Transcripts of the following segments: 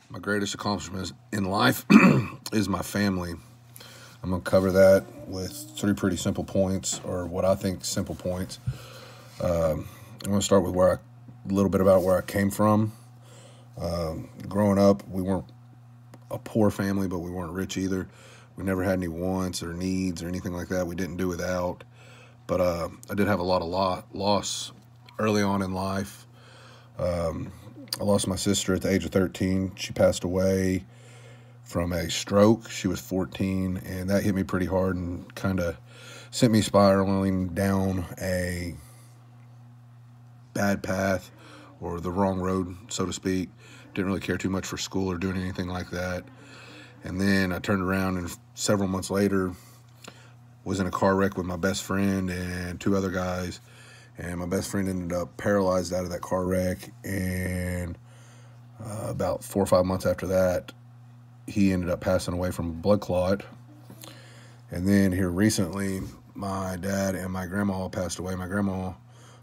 My greatest accomplishment in life is my family. I'm going to cover that with three pretty simple points, or what I think simple points. I'm going to start with a little bit about where I came from. Growing up, we weren't a poor family, but we weren't rich either. We never had any wants or needs or anything like that. We didn't do without. But I did have a lot of loss early on in life. I lost my sister at the age of 13. She passed away from a stroke. She was 14, and that hit me pretty hard and kind of sent me spiraling down a bad path, or the wrong road, so to speak. Didn't really care too much for school or doing anything like that. And then I turned around, and several months later was in a car wreck with my best friend and two other guys. And my best friend ended up paralyzed out of that car wreck. And about 4 or 5 months after that, he ended up passing away from a blood clot. And then here recently, my dad and my grandma passed away. My grandma,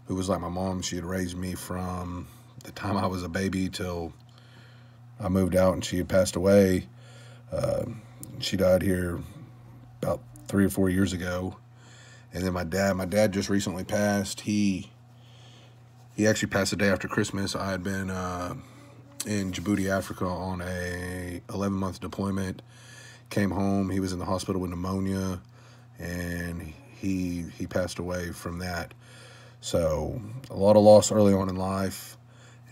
who was like my mom, she had raised me from the time I was a baby till I moved out, and she had passed away. She died here about 3 or 4 years ago. And then my dad just recently passed. He actually passed the day after Christmas. I had been in Djibouti, Africa on a 11-month deployment. Came home. He was in the hospital with pneumonia, and he passed away from that. So a lot of loss early on in life,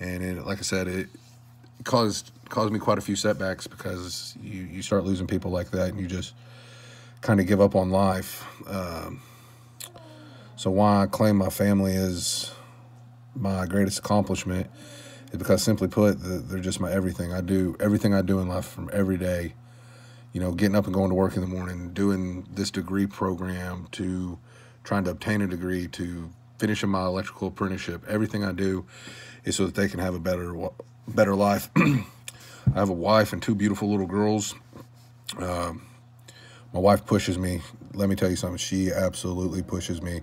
and like I said, it caused me quite a few setbacks, because you start losing people like that, and you just kind of give up on life. So why I claim my family is my greatest accomplishment is because, simply put, they're just my everything. Everything I do in life, from every day, getting up and going to work in the morning, doing this degree program, to trying to obtain a degree, to finishing my electrical apprenticeship. Everything I do is so that they can have a better life. I have a wife and two beautiful little girls. My wife pushes me. Let me tell you something. She absolutely pushes me,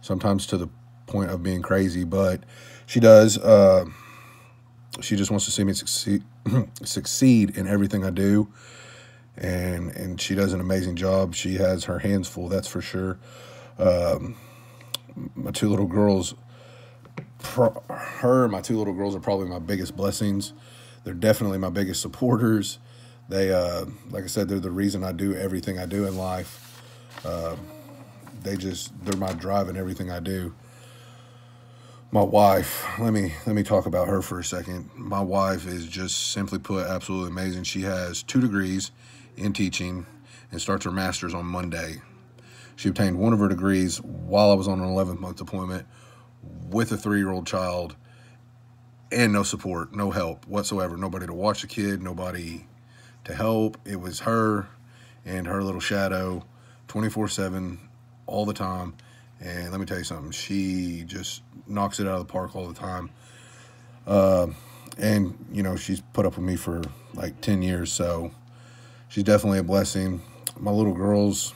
sometimes to the point of being crazy, but she does. She just wants to see me succeed in everything I do, and she does an amazing job. She has her hands full, that's for sure. My two little girls, my two little girls are probably my biggest blessings. They're definitely my biggest supporters. They, like I said, they're the reason I do everything I do in life. They're my drive in everything I do. My wife, let me talk about her for a second. My wife is, just simply put, absolutely amazing. She has 2 degrees in teaching and starts her master's on Monday. She obtained one of her degrees while I was on an 11-month deployment with a 3-year-old child, and no support, no help whatsoever. Nobody to watch the kid, nobody to help. It was her and her little shadow 24/7 all the time. And let me tell you something, she just knocks it out of the park all the time. And she's put up with me for like 10 years, so she's definitely a blessing. My little girls,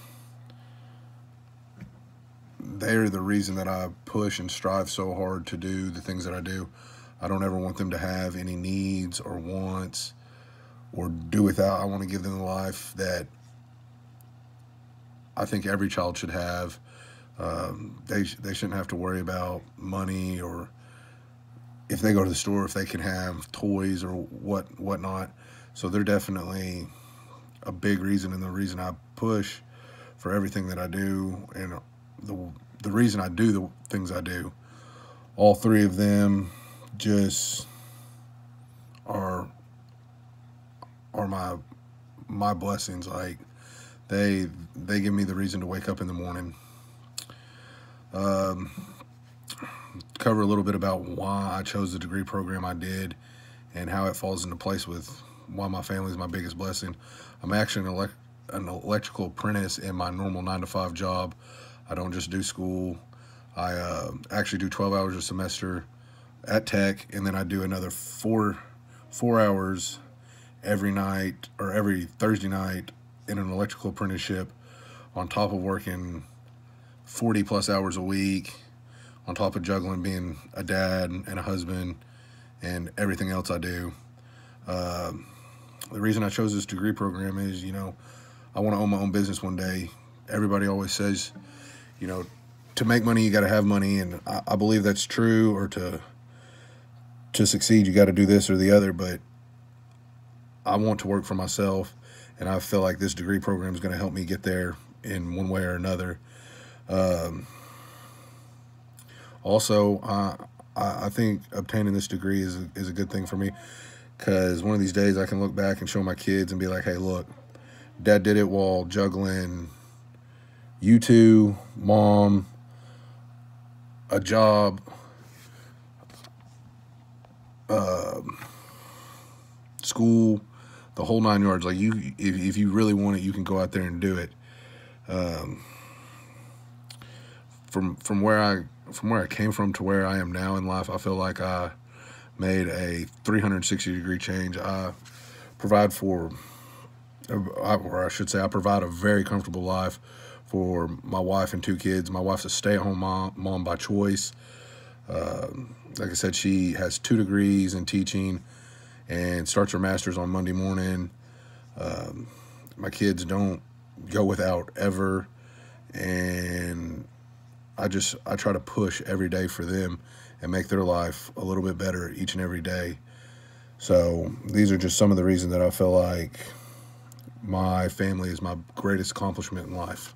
they're the reason that I push and strive so hard to do the things that I do. I don't ever want them to have any needs or wants or do without. I want to give them the life that I think every child should have. They shouldn't have to worry about money, or if they go to the store, if they can have toys or whatnot. So they're definitely a big reason, and the reason I push for everything that I do, and the reason I do the things I do. All 3 of them just are my blessings. Like, they give me the reason to wake up in the morning. Cover a little bit about why I chose the degree program I did, and how it falls into place with why my family is my biggest blessing. I'm actually an electrical apprentice in my normal 9-to-5 job. I don't just do school. I actually do 12 hours a semester at Tech, and then I do another four hours every night, or every Thursday night, in an electrical apprenticeship, on top of working 40 plus hours a week, on top of juggling being a dad and a husband and everything else I do. The reason I chose this degree program is, I want to own my own business one day. Everybody always says, to make money, you got to have money. And I believe that's true, or to succeed, you got to do this or the other. But I want to work for myself, and I feel like this degree program is going to help me get there in one way or another. Also, I think obtaining this degree is a good thing for me, because one of these days I can look back and show my kids and be like, hey, look, Dad did it while juggling YouTube, Mom, a job, school, the whole 9 yards. Like, if you really want it, you can go out there and do it. From where I came from to where I am now in life, I feel like I made a 360-degree change. I provide for, or I should say, I provide a very comfortable life for my wife and 2 kids. My wife's a stay-at-home mom by choice. Like I said, she has 2 degrees in teaching and starts her master's on Monday morning. My kids don't go without ever, and I try to push every day for them and make their life a little bit better each and every day. So these are just some of the reasons that I feel like my family is my greatest accomplishment in life.